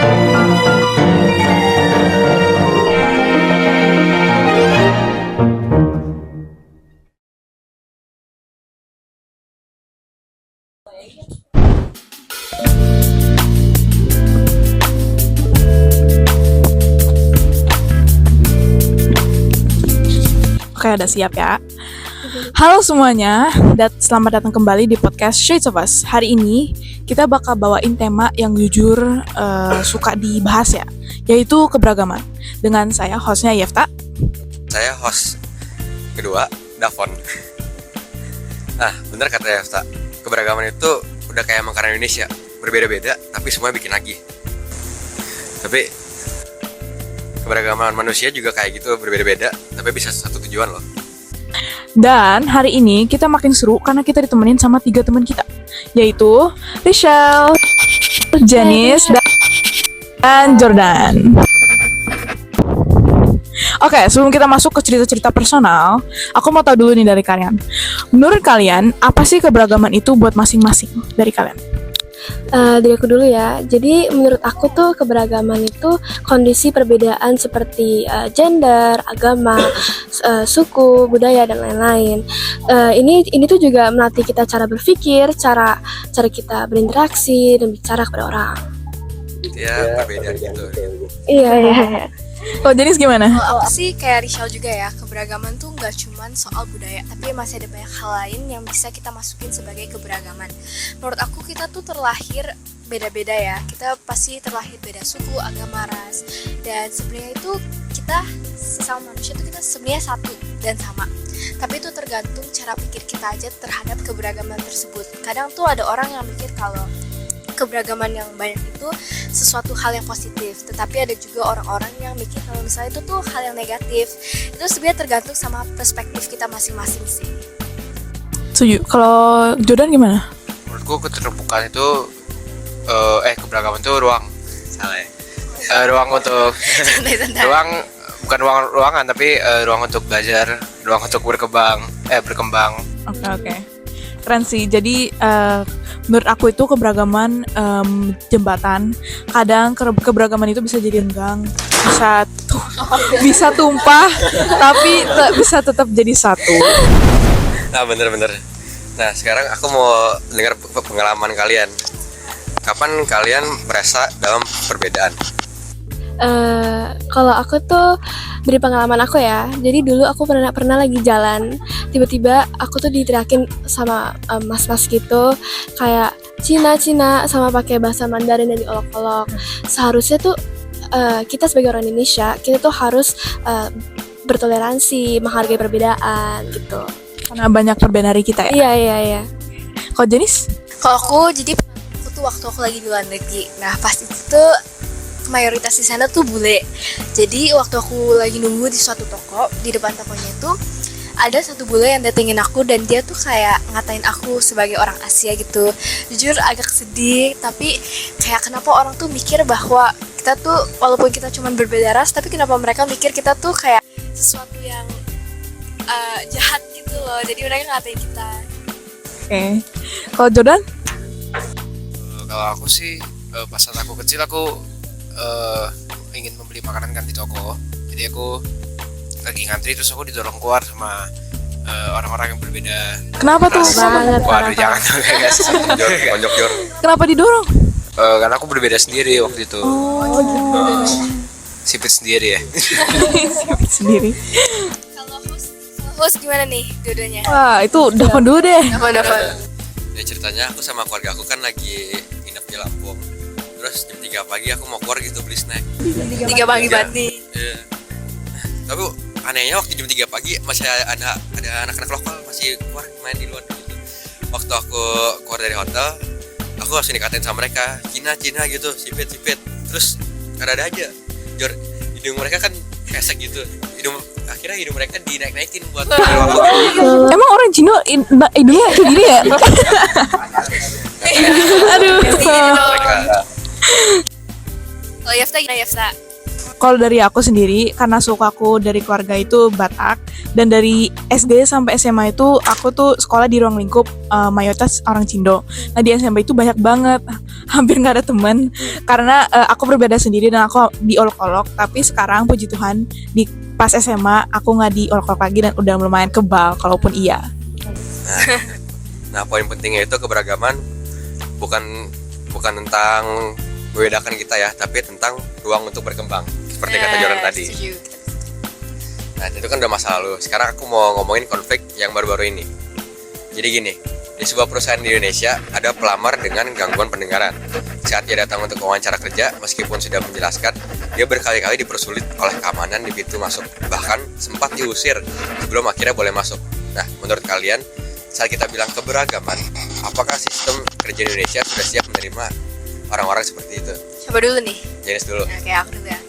Oke, udah siap ya. Halo semuanya, selamat datang kembali di podcast Shades of Us. Hari ini kita bakal bawain tema yang jujur suka dibahas ya, yaitu keberagaman. Dengan saya, hostnya Yefta. Saya host kedua, Davon. Bener kata Yefta, keberagaman itu udah kayak makanan Indonesia, berbeda-beda tapi semuanya bikin lagi. Tapi keberagaman manusia juga kayak gitu, berbeda-beda tapi bisa satu tujuan loh. Dan hari ini kita makin seru karena kita ditemenin sama 3 teman kita, yaitu Rachel, Janice, dan Jordan. Oke, sebelum kita masuk ke cerita-cerita personal, aku mau tahu dulu nih dari kalian. Menurut kalian, apa sih keberagaman itu buat masing-masing dari kalian? Dari aku dulu ya. Jadi menurut aku tuh keberagaman itu kondisi perbedaan seperti gender, agama, suku, budaya dan lain-lain. Ini tuh juga melatih kita cara berpikir, cara kita berinteraksi dan bicara kepada orang. Ya, perbedaan gitu. Iya. Oh, Janice gimana? Aku sih kayak Rachel juga ya, keberagaman tuh nggak cuman soal budaya, tapi masih ada banyak hal lain yang bisa kita masukin sebagai keberagaman. Menurut aku kita tuh terlahir beda-beda ya, kita pasti terlahir beda suku, agama, ras, dan sebenarnya itu kita sesama manusia tuh kita sebenarnya satu dan sama. Tapi itu tergantung cara pikir kita aja terhadap keberagaman tersebut. Kadang tuh ada orang yang mikir kalau keberagaman yang banyak itu sesuatu hal yang positif, tetapi ada juga orang-orang yang mikir kalau misalnya itu tuh hal yang negatif. Itu sebenarnya tergantung sama perspektif kita masing-masing sih. Setuju. Kalau Jordan gimana? Menurutku keterbukaan itu keberagaman itu ruang. Salah ya. Ruang untuk ruang bukan ruangan tapi ruang untuk belajar, ruang untuk berkembang. Oke. Keren sih. Jadi menurut aku itu keberagaman jembatan. Kadang keberagaman itu bisa jadi renggang, bisa tumpah, tapi bisa tetap jadi satu. Nah, bener. Nah, sekarang aku mau dengar pengalaman kalian. Kapan kalian merasa dalam perbedaan? Kalau aku tuh dari pengalaman aku ya, jadi dulu aku pernah lagi jalan, tiba-tiba aku tuh diteriakin sama mas-mas gitu, kayak Cina sama pakai bahasa Mandarin dan diolok-olok. Seharusnya tuh kita sebagai orang Indonesia, kita tuh harus bertoleransi, menghargai perbedaan gitu. Karena banyak perbedaan dari kita ya. Iya. Kalau Janice? Kalau aku tuh waktu aku lagi di luar negeri. Nah, pas itu tuh mayoritas di sana tuh bule. Jadi waktu aku lagi nunggu di suatu toko, di depan tokonya itu ada satu bule yang datengin aku dan dia tuh kayak ngatain aku sebagai orang Asia gitu. Jujur agak sedih, tapi kayak kenapa orang tuh mikir bahwa kita tuh walaupun kita cuma berbeda ras, tapi kenapa mereka mikir kita tuh kayak sesuatu yang jahat gitu loh. Jadi mereka ngatain kita. Oke. Kalau Jordan? Kalau aku sih pas saat aku kecil aku ingin membeli makanan kan di toko, jadi aku lagi ngantri terus aku didorong keluar sama orang-orang yang berbeda. Kenapa tuh? Waduh, jangan Konjok Jor. Kenapa didorong? karena aku berbeda sendiri waktu itu. Sipit sendiri ya. Sendiri. Kalau host gimana nih dua-duanya? Wah, itu Davon dulu deh. Davon. Ya ceritanya aku sama keluarga aku kan lagi nginep di Lampung. Terus jam 3 pagi aku mau keluar gitu beli snack. 3 pagi banget nih. Iya. Tapi anehnya waktu jam 3 pagi masih ada anak-anak lokal masih keluar main di luar gitu. Waktu aku keluar dari hotel, aku langsung dikatain sama mereka, Cina gitu, sipit. Terus ada aja. Hidung mereka kan kesek gitu. Akhirnya hidung mereka dinaik-naikin buat Emang orang Cina hidungnya kayak gini ya? Aduh. mereka. Oh Yefta gimana Yefta? Kalau dari aku sendiri, karena suku aku dari keluarga itu Batak, dan dari SD sampai SMA itu aku tuh sekolah di ruang lingkup mayoritas orang Cindo. Nah di SMP itu banyak banget, hampir nggak ada temen, karena aku berbeda sendiri dan aku diolok-olok. Tapi sekarang puji Tuhan di pas SMA aku nggak diolok-olok lagi dan udah lumayan kebal, kalaupun iya. Nah, poin pentingnya itu keberagaman bukan tentang membedakan kita ya, tapi tentang ruang untuk berkembang. Seperti kata Jordan tadi. Setuju. Nah, itu kan udah masa lalu. Sekarang aku mau ngomongin konflik yang baru-baru ini. Jadi gini, di sebuah perusahaan di Indonesia ada pelamar dengan gangguan pendengaran. Saat dia datang untuk wawancara kerja, meskipun sudah menjelaskan, dia berkali-kali dipersulit oleh keamanan di pintu masuk. Bahkan sempat diusir sebelum akhirnya boleh masuk. Nah, menurut kalian, saat kita bilang keberagaman, apakah sistem kerja Indonesia sudah siap menerima orang-orang seperti itu? Coba dulu nih. Jenis dulu. Oke, aku dulu ya.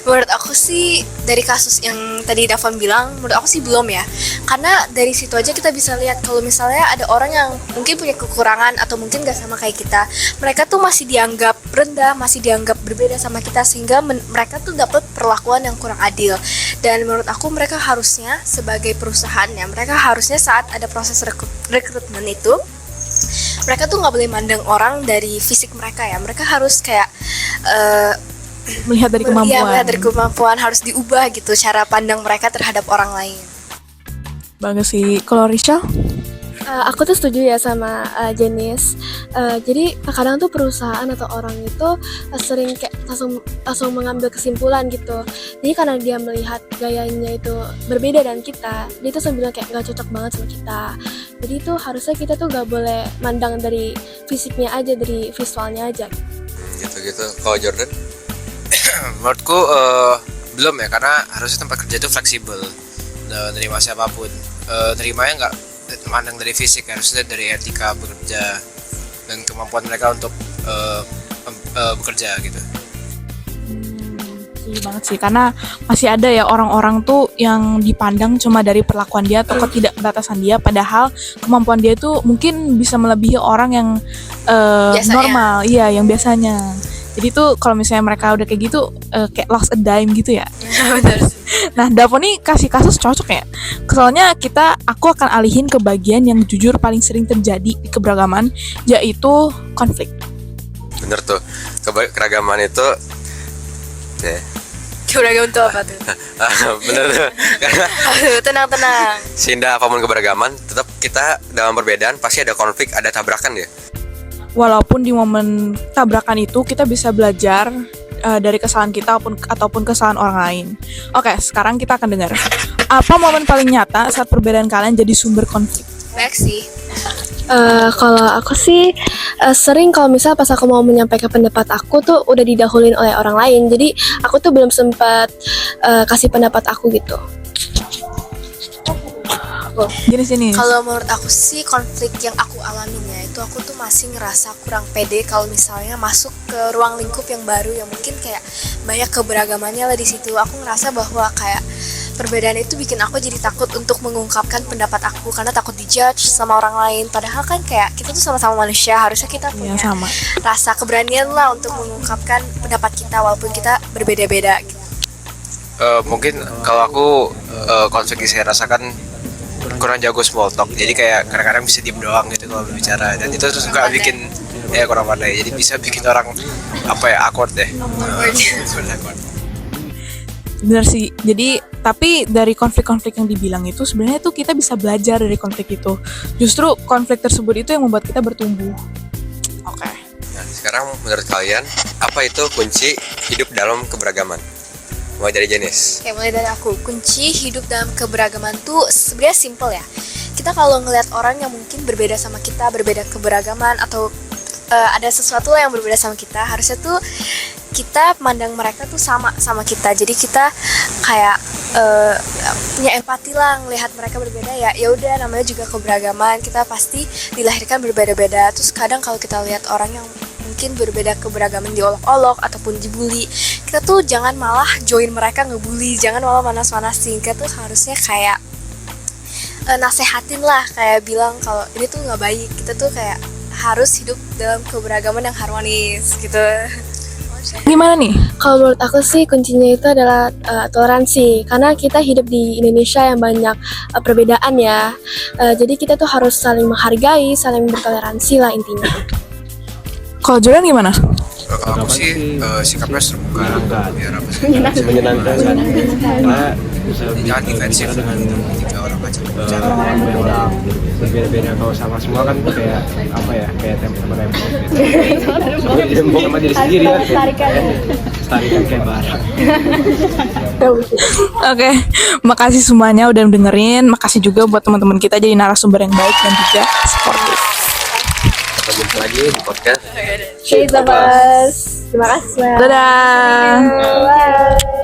Menurut aku sih dari kasus yang tadi Dafan bilang, menurut aku sih belum ya. Karena dari situ aja kita bisa lihat kalau misalnya ada orang yang mungkin punya kekurangan atau mungkin gak sama kayak kita, mereka tuh masih dianggap rendah, masih dianggap berbeda sama kita, sehingga mereka tuh dapat perlakuan yang kurang adil. Dan menurut aku mereka harusnya sebagai perusahaannya, mereka harusnya saat ada proses rekrutmen itu, mereka tuh nggak boleh mandang orang dari fisik mereka ya. Mereka harus kayak Melihat dari kemampuan. Iya, melihat dari kemampuan, harus diubah gitu cara pandang mereka terhadap orang lain. Bagus sih. Kalau Risha? Aku tuh setuju ya sama Jenis. Jadi kadang tuh perusahaan atau orang itu sering kayak langsung mengambil kesimpulan gitu. Jadi karena dia melihat gayanya itu berbeda dengan kita, dia tuh sambil kayak nggak cocok banget sama kita. Jadi itu harusnya kita tuh nggak boleh mandang dari fisiknya aja, dari visualnya aja. Gitu-gitu. Kalau Jordan? Menurutku belum ya, karena harusnya tempat kerja itu fleksibel, nerima siapapun. Nerimanya nggak mandang dari fisik, harusnya dari etika bekerja dan kemampuan mereka untuk bekerja gitu. Iya banget sih, karena masih ada ya orang-orang tuh yang dipandang cuma dari perlakuan dia atau ketidakbatasan dia, padahal kemampuan dia tuh mungkin bisa melebihi orang yang normal, iya yang biasanya. Jadi tuh kalau misalnya mereka udah kayak gitu kayak lost a dime gitu ya. Benar sih. Nah, Davo nih kasih kasus cocok ya. Soalnya aku akan alihin ke bagian yang jujur paling sering terjadi di keberagaman, yaitu konflik. Bener tuh. Keragaman itu Keberagaman itu apa tuh? bener tuh. Karena Tenang. seindah apapun keberagaman, tetap kita dalam perbedaan pasti ada konflik, ada tabrakan ya. Walaupun di momen tabrakan itu kita bisa belajar dari kesalahan kita ataupun kesalahan orang lain. Oke, sekarang kita akan dengar. Apa momen paling nyata saat perbedaan kalian jadi sumber konflik? Baik sih. Kalau aku sih sering kalau misalnya pas aku mau menyampaikan pendapat aku tuh udah didahuluin oleh orang lain. Jadi aku tuh belum sempat kasih pendapat aku gitu. Jenis-jenis. Kalau menurut aku sih konflik yang aku alamin ya, itu aku tuh masih ngerasa kurang pede kalau misalnya masuk ke ruang lingkup yang baru yang mungkin kayak banyak keberagamannya lah di situ. Aku ngerasa bahwa kayak perbedaan itu bikin aku jadi takut untuk mengungkapkan pendapat aku karena takut dijudge sama orang lain. Padahal kan kayak kita tuh sama-sama manusia, harusnya kita punya sama. rasa keberanian lah untuk mengungkapkan pendapat kita walaupun kita berbeda-beda gitu. Mungkin kalau aku konflik yang saya rasakan kurang jago small talk, jadi kayak kadang-kadang bisa diem doang gitu kalau berbicara, dan itu terus juga bikin kurang pandai, jadi bisa bikin orang awkward deh. Bener sih. Jadi tapi dari konflik-konflik yang dibilang itu sebenarnya tuh kita bisa belajar dari konflik itu. Justru konflik tersebut itu yang membuat kita bertumbuh. Oke. Nah, sekarang menurut kalian apa itu kunci hidup dalam keberagaman? Mulai dari Jenis. Kayak mulai dari aku, kunci hidup dalam keberagaman tuh sebenarnya simple ya. Kita kalau ngelihat orang yang mungkin berbeda sama kita, berbeda keberagaman atau ada sesuatu lah yang berbeda sama kita, harusnya tuh kita mandang mereka tuh sama kita. Jadi kita kayak punya empati lah ngelihat mereka berbeda ya. Ya udah, namanya juga keberagaman, kita pasti dilahirkan berbeda-beda. Terus kadang kalau kita lihat orang yang mungkin berbeda keberagaman diolok-olok ataupun dibully, kita tuh jangan malah join mereka ngebully, jangan malah manas-manasin. Kita tuh harusnya kayak nasehatin lah, kayak bilang kalau ini tuh nggak baik. Kita tuh kayak harus hidup dalam keberagaman yang harmonis gitu. Gimana nih? Kalau menurut aku sih kuncinya itu adalah toleransi, karena kita hidup di Indonesia yang banyak perbedaan ya. Jadi kita tuh harus saling menghargai, saling bertoleransi lah intinya. Kalau Jordan gimana? Kalau aku sih sikapnya terbuka, biar apa sih? menyenangkan kan karena Jangan defensif dengan ketika orang baca bicara. orang berbeda-beda. Kalau sama semua kan kayak apa ya, kayak tembok-tembok gitu. Tembok sama diri sendiri ya, tarikan kayak barang. Oke, makasih semuanya udah dengerin. Makasih juga buat teman-teman kita jadi narasumber yang baik dan juga sportif. Sampai jumpa lagi di podcast Terima kasih. Dadah. Bye.